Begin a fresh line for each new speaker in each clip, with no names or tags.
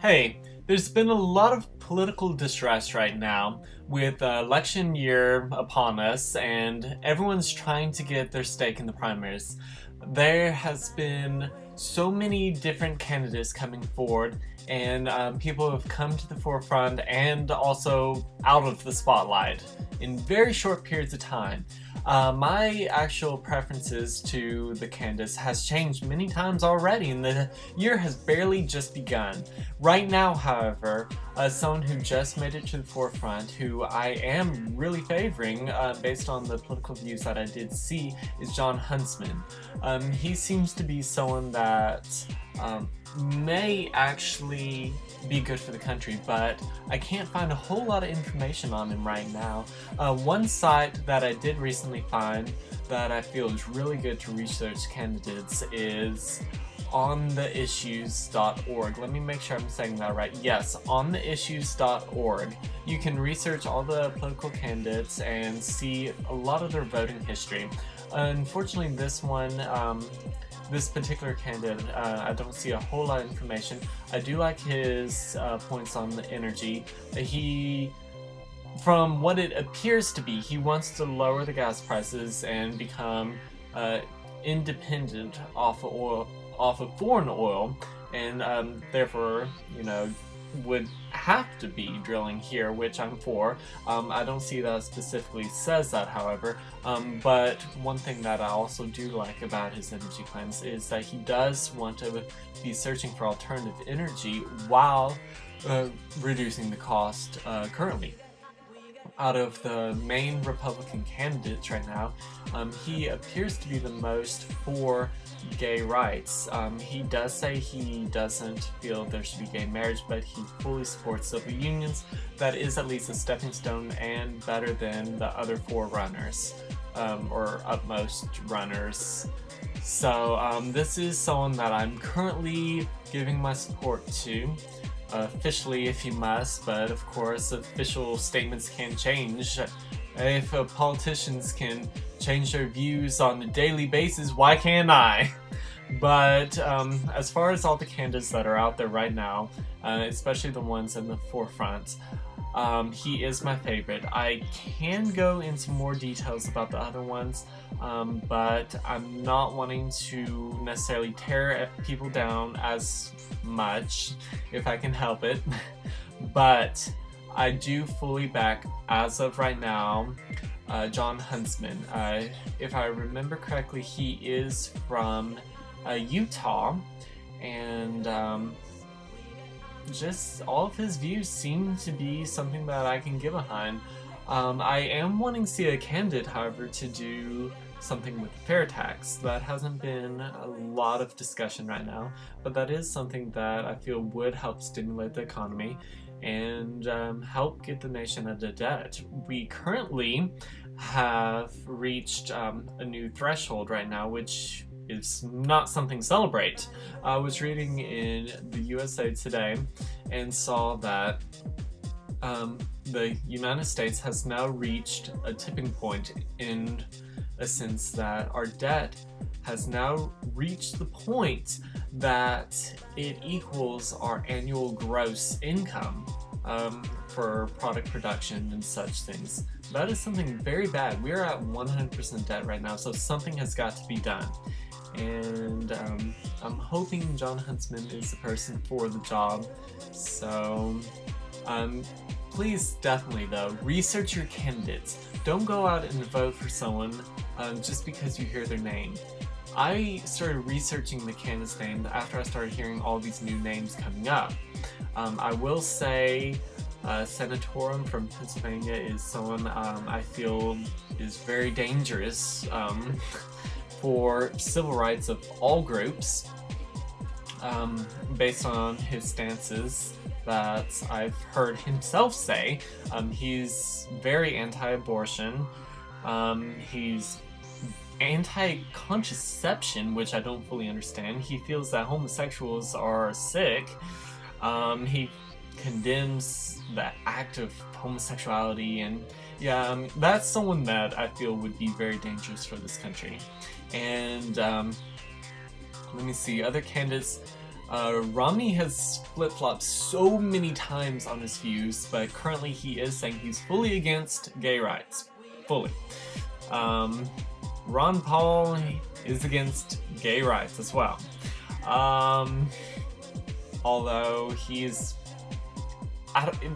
Hey, there's been a lot of political distress right now with election year upon us, and everyone's trying to get their stake in the primaries. There has been so many different candidates coming forward, and people have come to the forefront and also out of the spotlight in very short periods of time. My actual preferences to the candidates has changed many times already, and the year has barely just begun. Right now, however, someone who just made it to the forefront, who I am really favoring based on the political views that I did see, is John Huntsman. He seems to be someone that may actually be good for the country, but I can't find a whole lot of information on him right now. One site that I did recently find that I feel is really good to research candidates is ontheissues.org. Let me make sure I'm saying that right. Yes, ontheissues.org. You can research all the political candidates and see a lot of their voting history. Unfortunately, this particular candidate, I don't see a whole lot of information. I do like his points on the energy. From what it appears to be, he wants to lower the gas prices and become independent off of foreign oil, and therefore, would have to be drilling here, which I'm for. I don't see that specifically says that, however, but one thing that I also do like about his energy plans is that he does want to be searching for alternative energy while reducing the cost currently. Out of the main Republican candidates right now, he appears to be the most for gay rights. He does say he doesn't feel there should be gay marriage, but he fully supports civil unions. That is at least a stepping stone and better than the other four runners, or utmost runners. So this is someone that I'm currently giving my support to. Officially, if you must, but of course official statements can change. If politicians can change their views on a daily basis, why can't I? But as far as all the candidates that are out there right now, especially the ones in the forefront, he is my favorite. I can go into more details about the other ones, but I'm not wanting to necessarily tear people down as much if I can help it. But I do fully back, as of right now, John Huntsman. If I remember correctly, he is from Utah, and just all of his views seem to be something that I can get behind. I am wanting to see a candidate, however, to do something with the fair tax. That hasn't been a lot of discussion right now, but that is something that I feel would help stimulate the economy and help get the nation out of debt. We currently have reached a new threshold right now, which is not something to celebrate. I was reading in the USA Today and saw that the United States has now reached a tipping point in a sense that our debt has now reached the point that it equals our annual gross income for product production and such things. That is something very bad. We're at 100% debt right now, so something has got to be done. And I'm hoping John Huntsman is the person for the job. So please, definitely though, research your candidates. Don't go out and vote for someone just because you hear their name. I started researching the candidate's name after I started hearing all these new names coming up. I will say Senatorum from Pennsylvania is someone I feel is very dangerous for civil rights of all groups, based on his stances that I've heard himself say. He's very anti-abortion. He's anti-contraception, which I don't fully understand. He feels that homosexuals are sick. He condemns the act of homosexuality, and yeah, that's someone that I feel would be very dangerous for this country. And let me see, other candidates Romney has flip-flopped so many times on his views, but currently he is saying he's fully against gay rights. Fully. Ron Paul is against gay rights as well. Although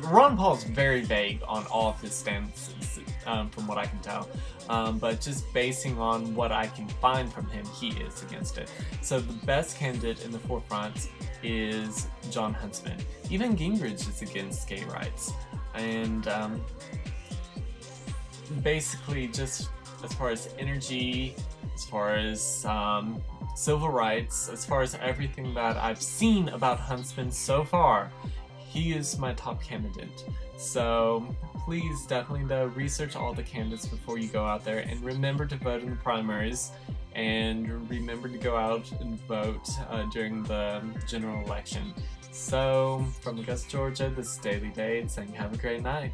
Ron Paul's very vague on all of his stances, from what I can tell. But just basing on what I can find from him, he is against it. So the best candidate in the forefront is John Huntsman. Even Gingrich is against gay rights. And basically just as far as energy, as far as civil rights, as far as everything that I've seen about Huntsman so far, he is my top candidate. So please definitely research all the candidates before you go out there, and remember to vote in the primaries, and remember to go out and vote during the general election. So from Augusta, Georgia, this is Daily Date saying have a great night.